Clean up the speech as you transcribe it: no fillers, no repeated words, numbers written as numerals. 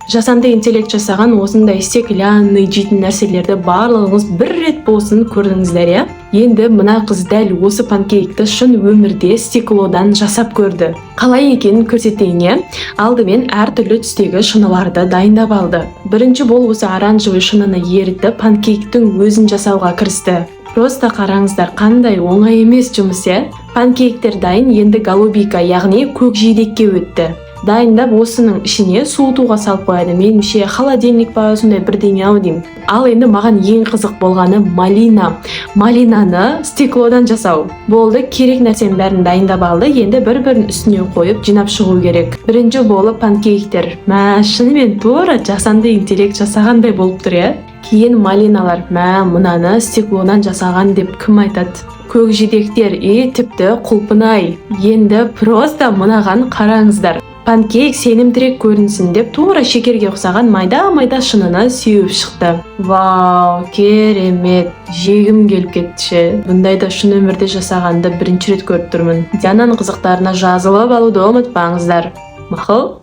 Жасанды интеллект жасаған осындай стеклянный жейтін нәрселерді барлығыңыз бір рет болсын көрдіңіздер, иә? Енді мына қыз дәл осы панкейкті шын өмірде стеклодан жасап көрді. Қалай екенін көрсетейін, иә? Алдымен әртүрлі түстегі шыныларды дайындап алды. Бірінші болып осы оранжевый шыныны ерітіп, панкейктің өзін жасауға кірісті. Просто қараңыздар, қандай оңай емес жұмыс, иә? Панкейктер дайын, енді голубика, яғни көк жидекке өтті. Дайындап осының ішіне суытуға салып қояды. Меніңше холодильник па сондай бірдеңе ау деймін. Ал енді маған ең қызық болғаны малина. Малинаны стеклодан жасау. Болды, керек нәрсенің бәрін дайындап алды. Енді бір-бірін үстіне қойып жинап шығу керек. Бірінші болып панкейктер. Шынымен тура жасанды интеллект жасағандай болып тұр, иә? Кейін малиналар. Мынаны стеклодан жасаған деп кім айтады? Көк жидектер, тіпті құлпынай. Енді просто мынаған қараңыздар. Панкейк сенімдірек көрінсін деп тура шекерге ұқсаған майда-майда шынына сеуіп шықты. Вау, керемет, жегім келіп кетті. Бұндайда шын өмірде жасағанды бірінші рет көріп тұрмын. Диананың қызықтарына жазылып алуды ұмытпаңыздар. Мақұл?